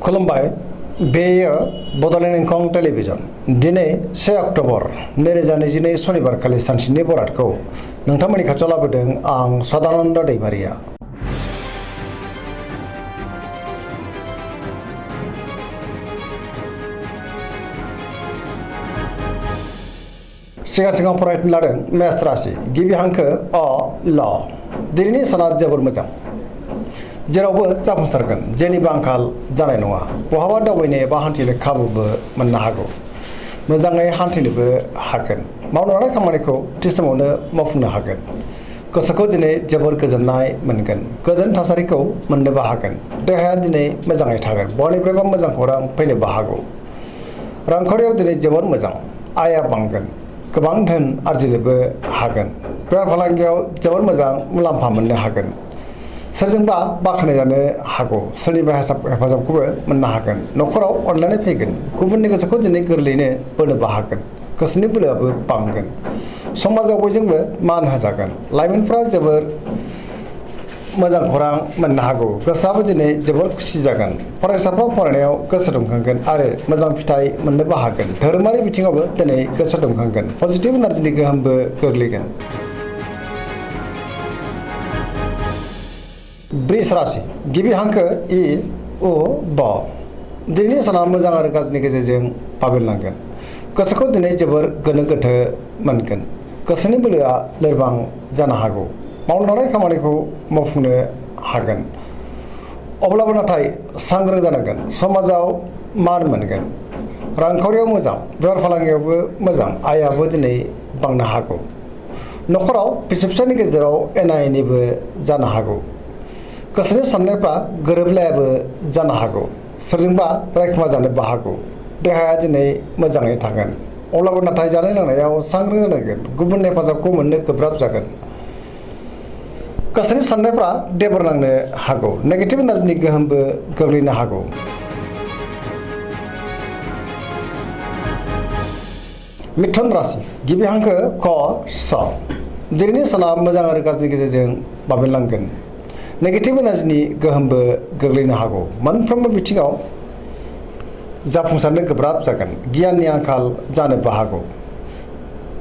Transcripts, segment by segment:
खुलुमबाय बेयो बड'लेण्ड इंखं टेलिभिजन दिनै 1 अक्ट'बर 2022 सनिबारखालि सानसेनि बरादखौ नोंथांमोननि खाथियाव लाबोदों आं सदानन्द दैमारिया। सिगां फरायनो लादों मेष राशि गिबि हांखो अ ल दिनैनि साना जोबोर मोजां, जेरावबो जाफुंसारगोन, जेनिबो आंखाल जानाय नङा। बहाबा दावबायनो एबा हान्थिनो खाबुबो मोननो हागौ, मोजाङै हान्थिनोबो हागोन। मावनो लानाय खामानिखौ थि समावनो मावफुंनो हागोन। गोसोखौ दिनै जोबोर गोजोननाय मोनगोन, गोजोन थासारिखौ मोननोबो हागोन। देहाया दिनै मोजाङै थागोन, बयनिफ्रायबो मोजां खौरां फैनोबो हागौ। रांखावरियाव दिनै जोबोर मोजां, आयआ बांगोन, गोबां धोन आरजिनोबो हागोन। बेफार फालांगियाव जोबोर मोजां मुलाम्फा मोननो हागोन। सोरजोंबा बाख्नायजानो हागौ, सोरनिबा हेफाजाबखौबो मोननो हागोन। न'खराव अनलायनाय फैगोन, गुबुननि गोसोखौ दिनै गोरलैयैनो बोनोबो हागोन। गोसोनि बोलोआबो बांगोन, समाजाव बयजोंबो मान होजागोन। लाइमोनफ्रा जोबोर मोजां खौरां मोननो हागौ, गोसोआबो दिनै जोबोर खुसि जागोन। फरायसाफ्रा फरायनायाव गोसो दुंखांगोन आरो मोजां फिथाइ मोननोबो हागोन। धोरोमारि बिथिङावबो दिनै गोसो दुंखांगोन, पजिटिभ एनार्जिनि गोहोमबो गोग्लैगोन। वृष राशि गिबि हांखो इ उ ब दिनैनि साना मोजां आरो गाज्रिनि गेजेरजों बाबेनलांगोन। गोसोखौ दिनै जोबोर गोनो गोथो मोनगोन, गोसोनि बोलोआ लोरबां जानो हागौ। मावनो लानाय खामानिखौ मावफुंनो हागोन, अब्लाबो नाथाय सांग्रां जानांगोन। समाजाव मान मोनगोन, रांखावरियाव मोजां, बेफार फालांगियावबो मोजां, आयआबो दिनै बांनो हागौ। न'खराव बिसि फिसायनि गेजेराव एना एनिबो जानो हागौ। गोसोनि साननायफ्रा गोरोबलायाबो जानो हागौ, सोरजोंबा रायखुमा जानोबो हागौ। देहाया दिनै मोजाङै थागोन, अब्लाबो नाथाय जानाय लोंनायाव सांग्रां जानांगोन। गुबुननि हेफाजाबखौ मोननो गोब्राब जागोन। गोसोनि साननायफ्रा देबर नांनो हागौ, नेगेटिभ एनार्जिनि गोहोमबो गोग्लैनो हागौ। मिथुन राशि गिबि हांखो क स दिनैनि साना मोजां आरो गाज्रिनि गेजेरजों बाबेनलांगोन। नेगेटिभ एनार्जिनि गोहोमबो गोग्लैनो हागौ। मोनफ्रोमबो बिथिङाव जाफुंसारनो गोब्राब जागोन, गियाननि आंखाल जानोबो हागौ।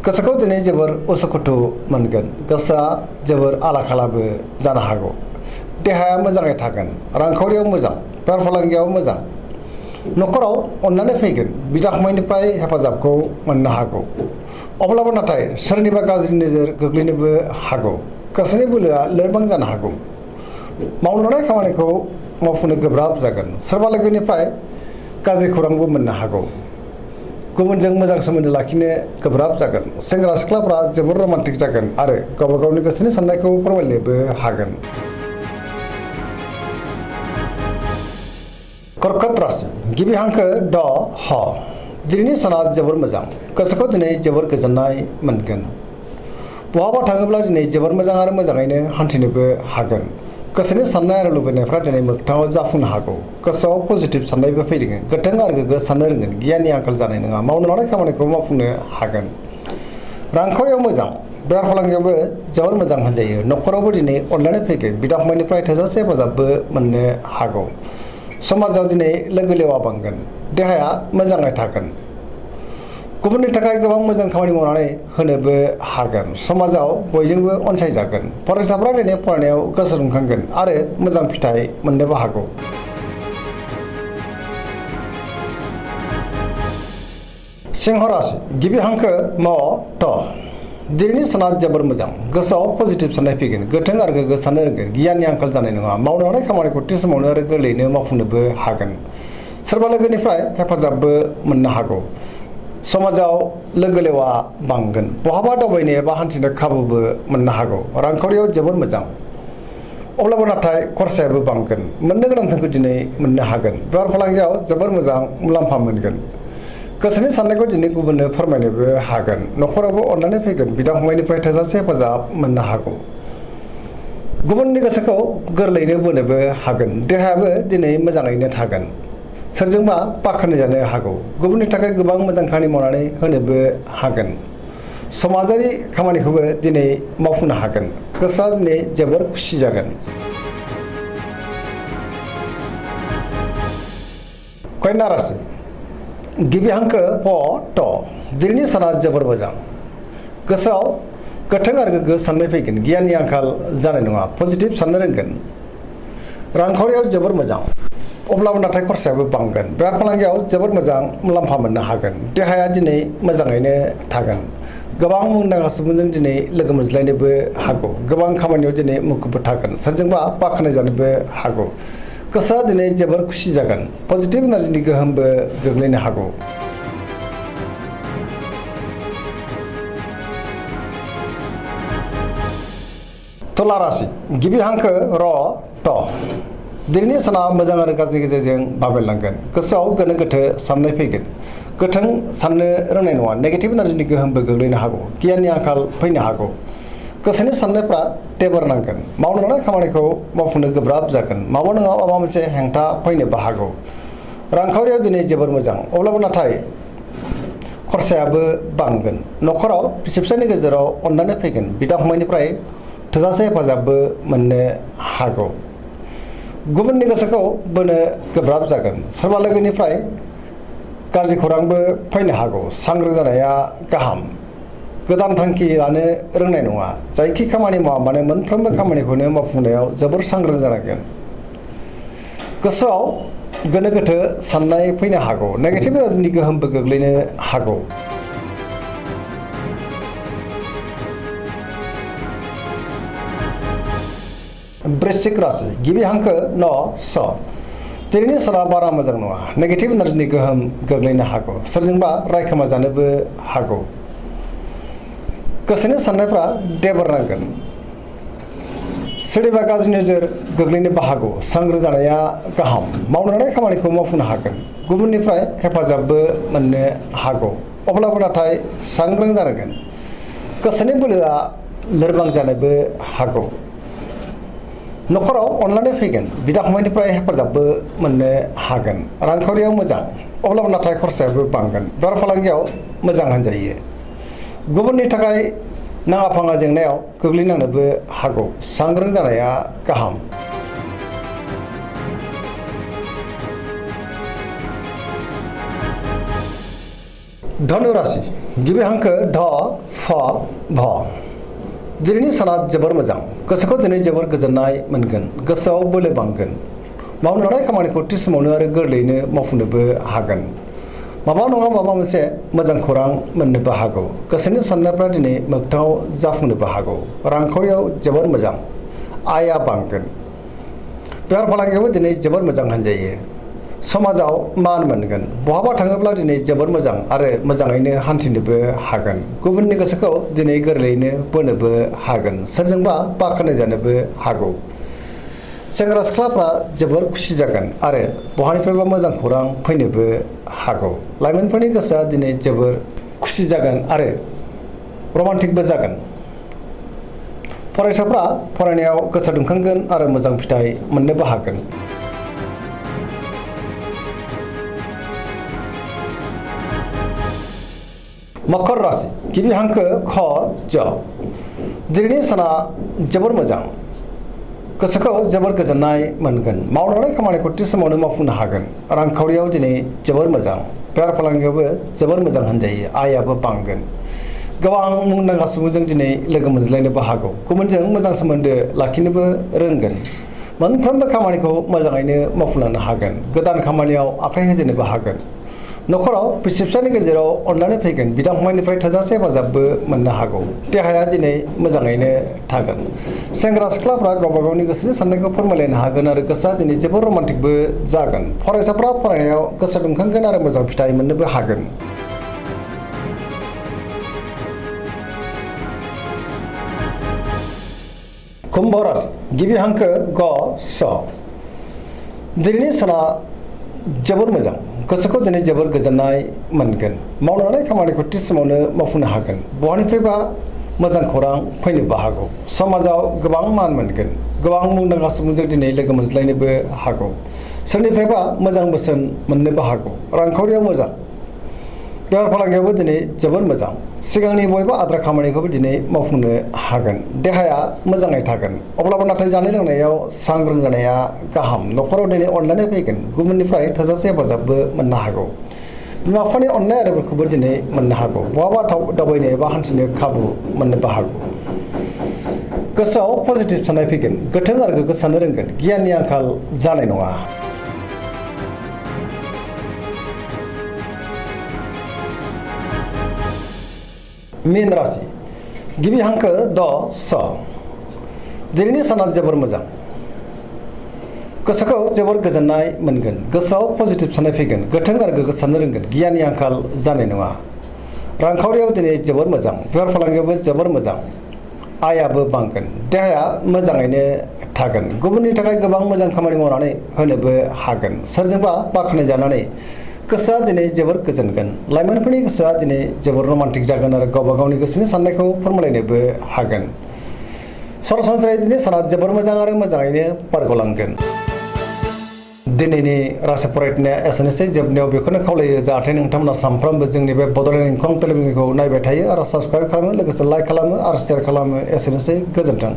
गोसोखौ दिनै जोबोर उसुखुथु मोनगोन, गोसोआ जोबोर आला खालाबो जानो हागौ। देहाया मोजाङै थागोन, रांखावरियाव मोजां, बेफार फालांगियाव मोजां। न'खराव अननानै फैगोन, बिदा फंबायनिफ्राय हेफाजाबखौ मोननो हागौ। अब्लाबो नाथाय सोरनिबा गाज्रि नोजोर गोग्लैनोबो हागौ। गोसोनि बोलोआ लोरबां जानो हागौ। मावनो लानाय खामानिखौ मावफुंनो गोब्राब जागोन। सोरबा लोगोनिफ्राय गाज्रि खौरांबो मोननो हागौ। गुबुनजों मोजां सोमोन्दो लाखिनो गोब्राब जागोन। सेंग्रा सिख्लाफ्रा जोबोर रमान्टिक जागोन आरो गावबा गावनि गोसोनि साननायखौ फोरमायनोबो हागोन। कर्कट राशि गिबि हांखो ड ह दिनैनि साना जोबोर मोजां, गोसोखौ दिनै जोबोर गोजोननाय मोनगोन। बहाबा थाङोब्ला दिनै जोबोर मोजां आरो मोजाङैनो हान्थिनोबो हागोन। गोसोनि साननाय आरो लुबैनायफ्रा दिनै मोगथाङाव जाफुंनो हागौ। गोसोआव पजिटिभ साननायबो फैदों, गोथों आरो गोग्गो साननो रोंगोन, गियाननि आंखाल जानाय नङा। मावनो लानाय खामानिखौ मावफुंनो हागोन। रांखावरियाव मोजां, बेफार फालांगियावबो जोबोर मोजां होनजायो। न'खरावबो दिनै अनलायनाय फैगोन, बिदा फंबायनिफ्राय थोजासे हेफाजाबबो मोननो हागौ। समाजाव दिनै लोगो लेवा बांगोन, देहाया मोजाङै थागोन। गुबुननि थाखाय गोबां मोजां खामानि मावनानै होनोबो हागोन। समाजाव बयजोंबो अनसायजागोन। फरायसाफ्रा दिनै फरायनायाव गोसो दुंखांगोन आरो मोजां फिथाइ मोननोबो हागौ। सिंह राशि गिबि हांखो म थ दिनैनि साना जोबोर मोजां, गोसोआव पजिटिभ साननाय फैगोन, गोथों आरो गोग्गो साननो रोंगोन, गियाननि आंखाल जानाय नङा। मावनो लानाय खामानिखौ थि समावनो आरो गोरलैयैनो मावफुंनोबो हागोन। सोरबा लोगोनिफ्राय हेफाजाबबो मोननो हागौ। समाजाव लोगो लेवा बांगोन, बहाबा दावबायनो एबा हान्थिनो खाबुबो मोननो हागौ। रांखावरियाव जोबोर मोजां, अब्लाबो नाथाय खरसायाबो बांगोन। मोननो गोनां धोनखौ दिनै मोननो हागोन। बेफार फालांगियाव जोबोर मोजां मुलाम्फा मोनगोन। गोसोनि साननायखौ दिनै गुबुननो फोरमायनोबो हागोन। न'खरावबो अननानै फैगोन, बिदा फंबायनिफ्राय थोजासे हेफाजाब मोननो हागौ। गुबुननि गोसोखौ गोरलैयैनो बोनोबो हागोन। देहायाबो दिनै मोजाङैनो थागोन। सोरजोंबा बाख्नायजानो हागौ। गुबुननि थाखाय गोबां मोजां खामानि मावनानै होनोबो हागोन। समाजारि खामानिखौबो दिनै मावफुंनो हागोन। गोसोआ दिनै जोबोर खुसि जागोन। कन्या राशि गिबि हांखो प ट दिनैनि साना जोबोर मोजां गोसोआव गोथों आरो गोग्गो साननाय फैगोन गियाननि आंखाल जानाय नङा पजिटिभ साननो रोंगोन रांखावरियाव जोबोर मोजां अब्लाबो नाथाय खरसायाबो बांगोन बेफार फालांगियाव जोबोर मोजां मुलाम्फा मोननो हागोन देहाया दिनै मोजाङैनो थागोन गोबां मुंदांखा सुबुंजों दिनै लोगो मोनज्लायनोबो हागौ गोबां खामानियाव दिनै मुखुबबो थागोन सोरजोंबा बाख्नाय जानोबो हागौ गोसोआ दिनै जोबोर खुसि जागोन पजिटिभ एनार्जिनि गोहोमबो गोग्लैनो हागौ तुला राशि गिबि हांखो र ट दिनैनि साना मोजां आरो गाज्रि गेजेरजों बाबेरलांगोन गोसोआव गोनो गोथो साननाय फैगोन गोथों साननो रोंनाय नङा नेगेटिभ एनार्जिनि गोहोमबो गोग्लैनो हागौ गियाननि आंखाल फैनो हागौ गोसोनि साननायफ्रा टेबर नांगोन मावनो लानाय खामानिखौ मावफुंनो गोब्राब जागोन माबा नङा माबा मोनसे हेंथा फैनोबो हागौ रांखावरियाव दिनै जोबोर मोजां अब्लाबो नाथाय खरसायाबो बांगोन न'खराव बिसि फिसायनि गेजेराव अननानै फैगोन बिदा फंबायनिफ्राय थोजासे हेफाजाबबो मोननो हागौ गुबुननि गोसोखौ बोनो गोब्राब जागोन सोरबा लोगोनिफ्राय गाज्रि खौरांबो फैनो हागौ सांग्रां जानाया गाहाम गोदान थांखि लानो रोंनाय नङा जायखि खामानि मावा मानो मोनफ्रोमबो खामानिखौनो मावफुंनायाव जोबोर सांग्रां जानांगोन गोसोआव गोनो गोथो साननाय फैनो हागौ नेगेटिभ एनार्जिनि गोहोमबो गोग्लैनो हागौ वृश्चिक राशि गिबि हांखो न स दिनैनि साना बारा मोजां नङा नेगेटिभ एनार्जिनि गोहोम गोग्लैनो हागौ सोरजोंबा रायखोमा जानोबो हागौ गोसोनि साननायफ्रा देबर नांगोन सोरनिबा गाज्रि नोजोर गोग्लैनोबो हागौ सांग्रां जानाया गाहाम मावनो लानाय खामानिखौ मावफुंनो हागोन गुबुननिफ्राय हेफाजाबबो मोननो हागौ अब्लाबो नाथाय सांग्रां जानांगोन गोसोनि बोलोआ लोरबां जानोबो हागौ न'खराव अनलायनाय फैगोन बिदा फंबायनिफ्राय हेफाजाबबो मोननो हागोन रांखावरियाव मोजां अब्लाबो नाथाय खरसायाबो बांगोन बेफार फालांगियाव मोजां होनजायो गुबुननि थाखाय नाङा फाङा जेंनायाव गोग्लैनांनोबो हागौ सांग्रां जानाया गाहाम धनु राशि गिबि हांखो ध फ भ दिनैनि साना जोबोर मोजां गोसोखौ दिनै जोबोर गोजोननाय मोनगोन गोसोआव बोलो बांगोन मावनो लानाय खामानिखौ थि समावनो आरो गोरलैयैनो मावफुंनोबो हागोन माबा नङा माबा मोनसे मोजां खौरां मोननोबो हागौ गोसोनि साननायफ्रा दिनै मोगथाङाव जाफुंनोबो हागौ रांखावरियाव जोबोर मोजां आयआ बांगोन बेफार फालांगियावबो दिनै जोबोर मोजां होनजायो समाजाव मान मोनगोन बहाबा थाङोब्ला दिनै जोबोर मोजां आरो मोजाङैनो हान्थिनोबो हागोन गुबुननि गोसोखौ दिनै गोरलैयैनो बोनोबो हागोन सोरजोंबा बाख्नाय जानोबो हागौ सेंग्रा सिख्लाफ्रा जोबोर खुसि जागोन आरो बहानिफ्रायबा मोजां खौरां फैनोबो हागौ लाइमोनफोरनि गोसोआ दिनै जोबोर खुसि जागोन आरो रमान्टिकबो जागोन फरायसाफ्रा फरायनायाव गोसो दुंखांगोन आरो मोजां फिथाइ मोननोबो हागोन मकर राशि गिबि हांखो ख ज दिनैनि साना जोबोर मोजां गोसोखौ जोबोर गोजोननाय मोनगोन मावनो लानाय खामानिखौ थि समावनो मावफुंनो हागोन रांखावरियाव दिनै जोबोर मोजां बेफार फालांगियावबो जोबोर मोजां होनजायो आयआबो बांगोन गोबां मुंदांखा सुबुंजों दिनै लोगो मोनज्लायनोबो हागौ गुबुनजों मोजां सोमोन्दो लाखिनोबो रोंगोन मोनफ्रोमबो खामानिखौ मोजाङैनो मावफुंलांनो हागोन गोदान खामानियाव आखाइ होजेननोबो हागोन न'खराव बिसि फिसायनि गेजेराव अनलायनाय फैगोन बिदा फंबायनिफ्राय थोजासे हेफाजाबबो मोननो हागौ देहाया दिनै मोजाङैनो थागोन सेंग्रा सिख्लाफ्रा गावबा गावनि गोसोनि साननायखौ फोरमायलायनो हागोन आरो गोसोआ दिनै जोबोर रमान्टिकबो जागोन फरायसाफ्रा फरायनायाव गोसो दुंखांगोन आरो मोजां फिथाइ मोननोबो हागोन कुम्भ राशि गिबि हांखो ग स दिनैनि साना जोबोर मोजां गोसोखौ दिनै जोबोर गोजोननाय मोनगोन मावनो लानाय खामानिखौ थि समावनो मावफुंनो हागोन बहानिफ्रायबा मोजां खौरां फैनोबो हागौ समाजाव गोबां मान मोनगोन गोबां मुंदांखा सुबुंजों दिनै लोगो मोनज्लायनोबो हागौ सोरनिफ्रायबा मोजां बोसोन मोननोबो हागौ रांखावरियाव मोजां बेफार फालांगियावबो दिनै जोबोर मोजां सिगांनि बयबो आद्रा खामानिखौबो दिनै मावफुंनो हागोन देहाया मोजाङै थागोन अब्लाबो नाथाय जानाय लोंनायाव सांग्रां जानाया गाहाम न'खराव दिनै अनलायनाय फैगोन गुबुननिफ्राय थोजासे हेफाजाबबो मोननो हागौ बिमा बिफानि अननाय आरिफोरखौबो दिनै मोननो हागौ बहाबा दावबायनो एबा हान्थिनो खाबु मोननोबो हागौ गोसोआव पजिटिभ साननाय फैगोन गोथों आरो गोग्गो साननो रोंगोन गियाननि आंखाल जानाय नङा मीन राशि गिबि हांखो द स दिनैनि साना जोबोर मोजां गोसोखौ जोबोर गोजोननाय मोनगोन गोसोआव पजिटिभ साननाय फैगोन गोथों आरो गोग्गो साननो रोंगोन गियाननि आंखाल जानाय नङा रांखावरियाव दिनै जोबोर मोजां बेफार फालांगियावबो जोबोर मोजां आयाबो बांगोन देहाया मोजाङैनो थागोन गुबुननि थाखाय गोबां मोजां खामानि मावनानै होनोबो हागोन सोरजोंबा बाख्नाय जानानै गोसोआ दिनै जोबोर गोजोनगोन लाइमोनफोरनि गोसोआ दिनै जोबोर रमान्टिक जागोन आरो गावबा गावनि गोसोनि साननायखौ फोरमायलायनोबो हागोन सरासनस्रायै दिनै साना जोबोर मोजां आरो मोजाङैनो बारग'लांगोन दिनैनि राशि फरायनाया एसेनोसै जोबनायाव बेखौनो खावलायो जाहाथे नोंथांमोना सानफ्रोमबो जोंनि बे बड'लेण्ड इंखं टेलिभिजनखौ नायबाय थायो आरो साबस्क्राइब खालामो लोगोसे लाइक खालामो आरो शेयार खालामो एसेनोसै गोजोन्थों